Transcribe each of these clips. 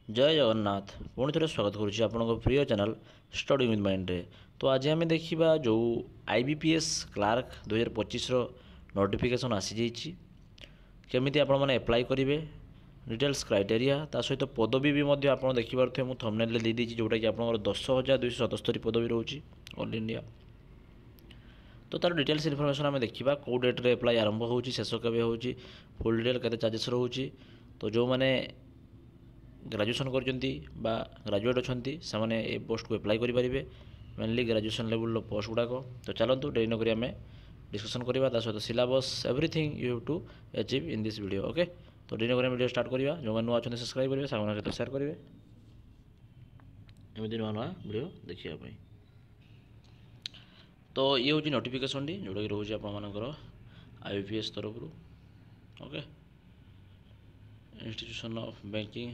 जय जगन्नाथ पुणी थे स्वागत करुच्ची आपण प्रिय चैनल स्टडी विथ माइंड रे। तो आज आम देखा जो आईबीपीएस क्लार्क 2025 नोटिफिकेशन आसी जाइए केमी आपण मैंने एप्लाई करेंगे डिटेल्स क्राइटेरिया ता सहित पदवी भी आप देखिपे मुझे थंबनेल दे देती जोटा कि आप 10,277 पदवी रोचे ऑल इंडिया। तो तार डिटेल्स इनफॉरमेशन आम देखा कौ डेट्रे एप्लाई आरंभ हो शेष केवे हो फुल डिटेल के चार्जेस रोचे। तो जो मैंने ग्रेजुएशन ग्रेजुएट अच्छा से पोस्ट को एप्लाई करेंगे मेनली ग्रेजुएशन लेवल पोस्ट गुड़ाक। तो चलतु डेरी नक आम डिस्कसन करवा सहित syllabus everything you have to achieve in this video. Okay तो डेरी नक वीडियो स्टार्ट करवा जो मैंने नुआ अच्छा सब्सक्राइब करेंगे सामान सहित सेयार करेंगे एमती नुआ नुआ वीडियो देखापी। तो ये हूँ नोटिफिकेशन टी जोटा कि रोचे आपर आईबीपीएस तरफ। Okay institution of banking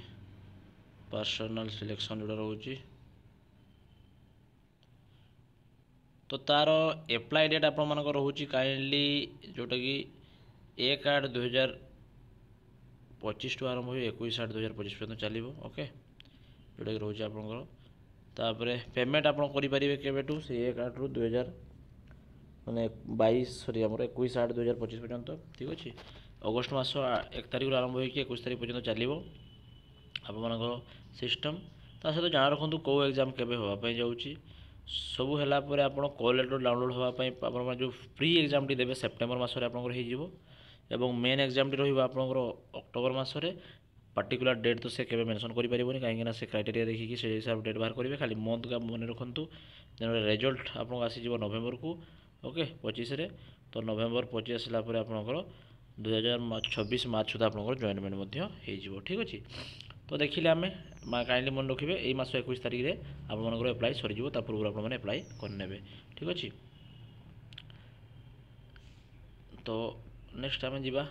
personal selection जोड़ा रोचे। तो तार एप्लाई डेट आप रोचे काइंडली जोटा कि 1/8/2025 टू आरंभ हो 21/8/2025 पर्यटन चलो। ओके जोटा कि रोचे आपंकर पेमेंट आप करेंगे से 1/8/2000 मैंने 22 सरी आम 21/8/2025 पर्यटन ठीक अच्छे। अगस्ट मस 1 तारिख आरंभ हो 21 तारिख पर्यटन चलो आपर सिस्टम ता सहित जान रखु कौ एग्जाम केवे होगापाई जाऊँगी सबू है आप कॉल लेटर डाउनलोड होगापाई जो प्री एग्जाम टी देवे सेप्टेम्बर मसरे आपंकर हो मेन एग्जाम टी रहा आपंकर अक्टोबर मसरे पार्टिकुलर डेट तो से केवे मेंशन कर पारे कहीं से क्राइटेरिया देखिए से हिसाब डेट बाहर करेंगे खाली मंथ का मन रखु रिजल्ट आपको आसीज नवेम्बर को। ओके 25 तो नवेम्बर 25 आसला आपंकर 2026 मार्च सुधा आप जॉइनमेंट हो ठीक अच्छे। तो देखिले आम काइंडली मन रखिए यही मास 21 तारिख में आपंकर एप्लाई सरीज पूर्व आप एप्लाई करने ठीक अच्छे। तो नेक्स्ट आम जा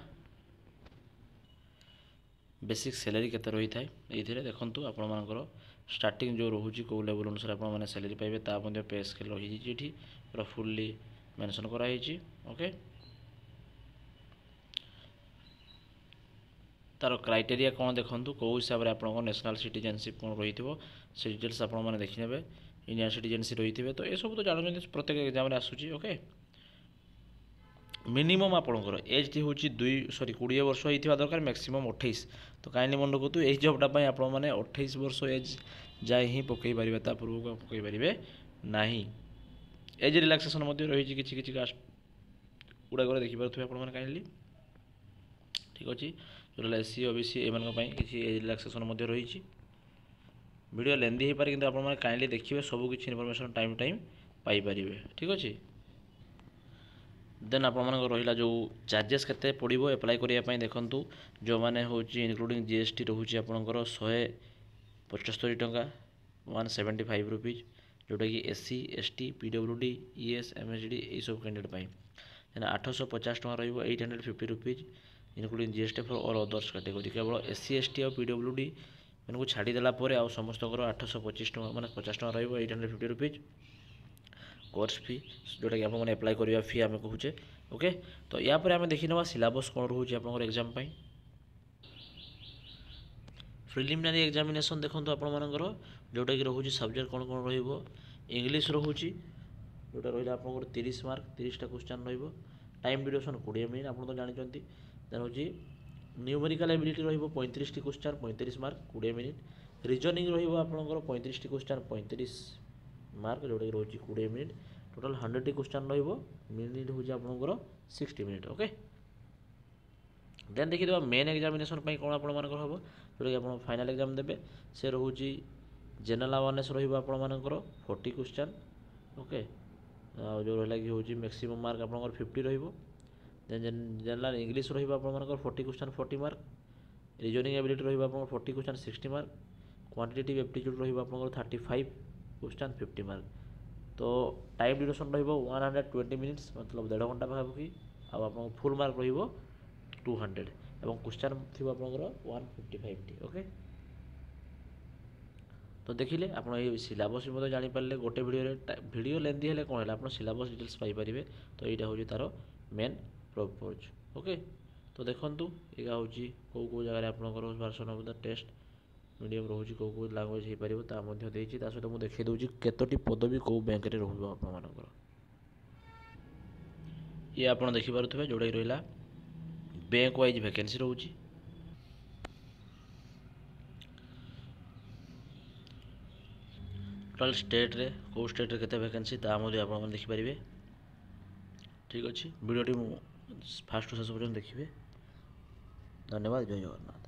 बेसिक सैलरी केते रही था ये देखूँ आपर स्टार्टिंग जो रोचे कौ लेवल अनुसार आपने सैलरी पाइबे पे स्केल रही पूरा फुल्ली मेंशन कराई। ओके तार क्राइटेरिया कौन देखूँ कौ हिसाब से आप नेशनल सिटीजनशिप कौन रही से डिटेल्स आपने देखने इंडियन सिटीजनशिप रही थे। तो ये सब तो जानते प्रत्येक एग्जाम आसूँ। ओके मिनिमम आपंकर एज टी हूँ 20 वर्ष होता दरकार मैक्सिमम 28। तो कहीं मन रखु यही जबटा आपने 28 वर्ष एज जाए ही पकई पारे पूर्व को पकई पारे ना। एज रिलैक्सेशन रही किसी कास्ट गुड़ाक देखिपे आपने कहीं ठीक अच्छे जो एससी ओबीसी एम किसी एज रिलैक्सेशन रही वीडियो लेंदी हो पारे कि आपने काइंडली देखिए सबकि इनफॉरमेशन टाइम टाइम पाइपर ठीक अच्छे। देन आप रहा जो चार्जेस के पड़ो एप्लाई करने देखूँ जो मैंने हूँ इनक्लूडिंग जीएसटी रोचे आपंकर 175 टंका 175 रुपीज जोटा कि SC ST PWD ES MSD यही सब कैंडिडेट पाई 850 टका रही rupees including GST for all others category केवल एससी एसटी और पीडब्ल्यूडी मैं छाड़देला समस्त 825 टका मैंने 50 टका रही 850 रुपीज कोर्स फी जोटा कि आप एप्लाई करवा फी आम कहूचे। ओके तो या पर आम देखी ना सिलेबस कौन रोचे आप एग्जाम प्रिलिमिनारी एग्जामिनेशन देखो आपर जोटा कि रोचे सब्जेक्ट कौन कौन इंग्लिश रोचे जोटा रहा आप 30 मार्क 30टा क्वेश्चन टाइम ड्यूरेशन 20 मिनट आप तो जानते देन हूँ न्यूमेरिकल एबिलिटी रहा 35 टी क्वेश्चन 35 मार्क 20 मिनट रीजनिंग रहा 35 टी क्वेश्चन 35 मार्क जोटा कि रोचे 20 minute total 100 T question minute हूँ आपंकर 60 मिनट। ओके देन देखिए मेन एग्जामिनेशन कौन आप हम जोटा कि आप फाइनाल एग्जाम देते से रोचे जनरल अवेयरनेस रहा 40 क्वेश्चन। ओके जो रहा कि हूँ मैक्सिमम मार्क आप 50 जनरल इंग्लिश रहा 40 क्वेश्चन 40 मार्क रीजनिंग एबिलिटी रहा 40 क्वेश्चन 60 मार्क क्वांटिटेटिव एप्टीट्यूड रहा 35 क्वेश्चन 50 मार्क। तो टाइम ड्यूरेशन रहा 120 मिनिट्स मतलब 1.5 घंटा पाखापाखि आप फुल मार्क रहा 200 और क्वेश्चन थी आप 155 टी। ओके तो देखिले आप सिलेबस भी जापारे गोटे वीडियो लेंदी है कौन है आप सिलेबस डिटेल्स पाइपर। तो यहाँ हूँ तार मेन प्रपोज। ओके तो देखूँ यहाँ हूँ कौ कौ जगह आप version of the test medium ରହୁଛି କେଉଁ କେଉଁ ଲାଙ୍ଗୁଏଜ୍ ହେଇପାରିବ ତା ମଧ୍ୟ ଦେଇଛି। ତା ସହିତ ମୁଁ ଦେଖାଇ ଦେଉଛି କେତୋଟି ପଦବୀ କେଉଁ ବ୍ୟାଙ୍କରେ ରହିବ ଆପଣମାନଙ୍କର। ଇଏ ଆପଣ ଦେଖିପାରୁଥିବେ ଯେଉଁଟାକି ରହିଲା ବ୍ୟାଙ୍କ ୱାଇଜ୍ ଭ୍ୟାକେନ୍ସି ରହୁଛି। ଟୋଟାଲ୍ ଷ୍ଟେଟ୍ରେ କେଉଁ ଷ୍ଟେଟ୍ରେ କେତେ ଭ୍ୟାକେନ୍ସି ତାହା ମଧ୍ୟ ଆପଣମାନେ ଦେଖିପାରିବେ। ଠିକ୍ ଅଛି, ଭିଡ଼ିଓଟି ମୁଁ ଫାଷ୍ଟରୁ ଶେଷ ପର୍ଯ୍ୟନ୍ତ ଦେଖିବେ। ଧନ୍ୟବାଦ, ଜୟ ଜଗନ୍ନାଥ।